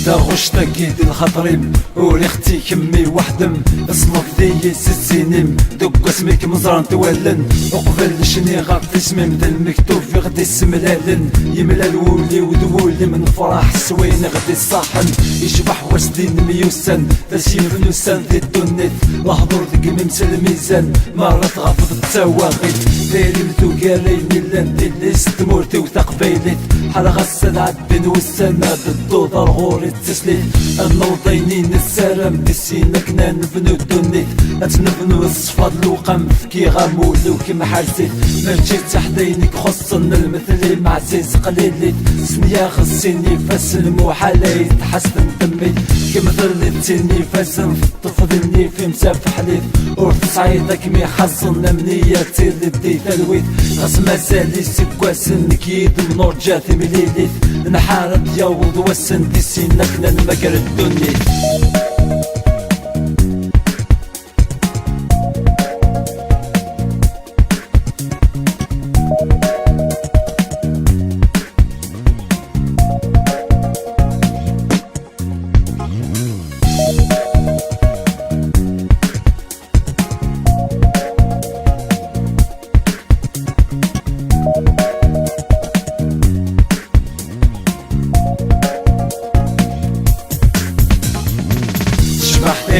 دا غشتا كيدي الخطريم وريختي كمي وحدم اصلك دي 6 سنين دوك اسمك مزران تولن وقبل شني غاب في اسمي مثل المكتوب في غدي السملالن يملا الولي ودولي من فرح سوين غدي الصاحن يشبح وسدين ميوسن تسير نوسن في الدنيت لحضور ذك ممس الميزان مرة غافض التواغيت دايري متوكالين اللان دي اللي ستمورتي وتقبيلت حال غسل عدبين والسما بالدودة الغوري التسليت النوضينين السلام دسينا كنا نبنو الدنيت اتنبنو الصفاد الوقام كي غامولو كيما حرسيت ما جيت تحدينك خصن المثلي مع زيز قليليت سنيا خصيني فاس المحالي تحسن دمي كيما ظلتيني فاسن في الطفلني في مسافح ليت ورث صعيدك مي حصن امنياتي اللي بديت الويت غاس مازالي سكواسن كيد منور جاتي مليليت نحارب يوض وسن ديسينا كنا المكر الدنيا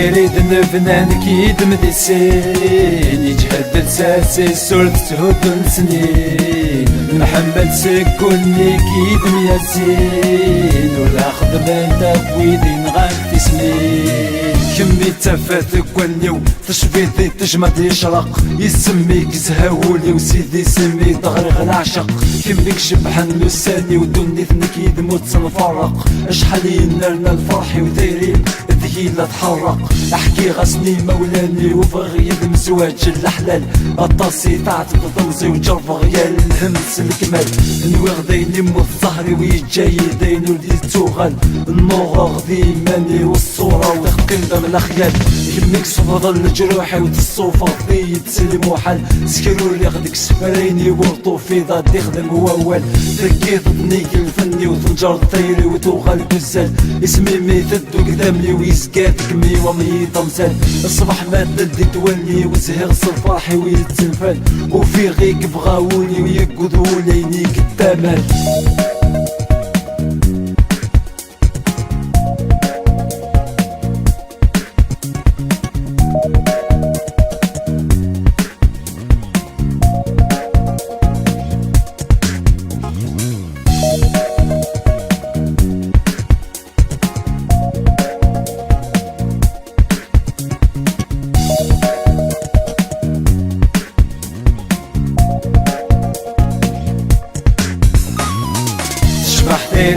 يريد الفنان كيد مدسين يجهد لساسي سورت تهد سنين محمد سكوني كيد مياسين ولا خدمان تبويدي نغانتي سنين كمي تفاتك ونيو تشبيتي تجمد يشرق يسميك زهاولي وسيدي سمي تغرق العشق كميك شبحن لساني ودني ثنكيد موت سنفرق اشحال ينالنا الفرحي ودايرين لا تحرق احكي غسني مولاني وفغي المزواج الاحلال الطاسي تعتب طمزي وجرب غيال الهمس الكمال نوي غديني مو الظهري ويجاي دينو اللي توغل النور غدي ماني والصورة وتقيم دم الاخيال يميك صفضل جروحي وتصوفة في تسلم وحل سكروا لي غدك سفريني ورطو في ضد يخدم هو اول تركيض ضنيك الفني وتنجر طيري وتوغل بزال اسمي ميتد وقدامي ويسكاتك مي ومي طمسان الصبح ما تدي تولي وزهر صفاحي ويتنفل وفي غيك بغاوني ويقودوا لينيك التمال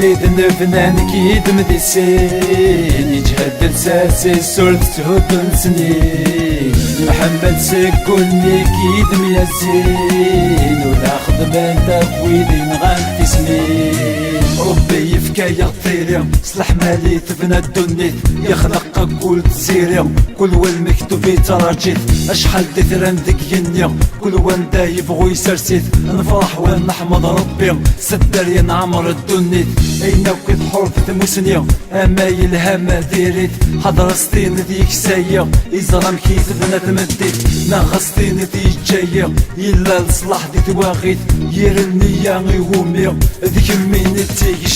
يريد الفنان كيد مدسين يجهد لساسي سورت تهد سنين محمد سكوني كيد مياسين ولا خدمان تبويدي نغانتي سنين ربي يفكايا طيري صلح مالي تفنى الدنيت يخلق كل تسيري كل وين مكتوب تراجيت اشحال دثران ديك ينيا كل وين دا يبغو يسرسيت نفرح وين نحمد ربي سدر ينعمر الدنيت اين وكد حرف مسنيا اما يلهام ديريت حضر سطين ديك سايا يزرم كيت بنات مديت ناغسطين ديك جايا يلا لصلاح دي تواغيت يرني يا غيومي ذيك مين تيجي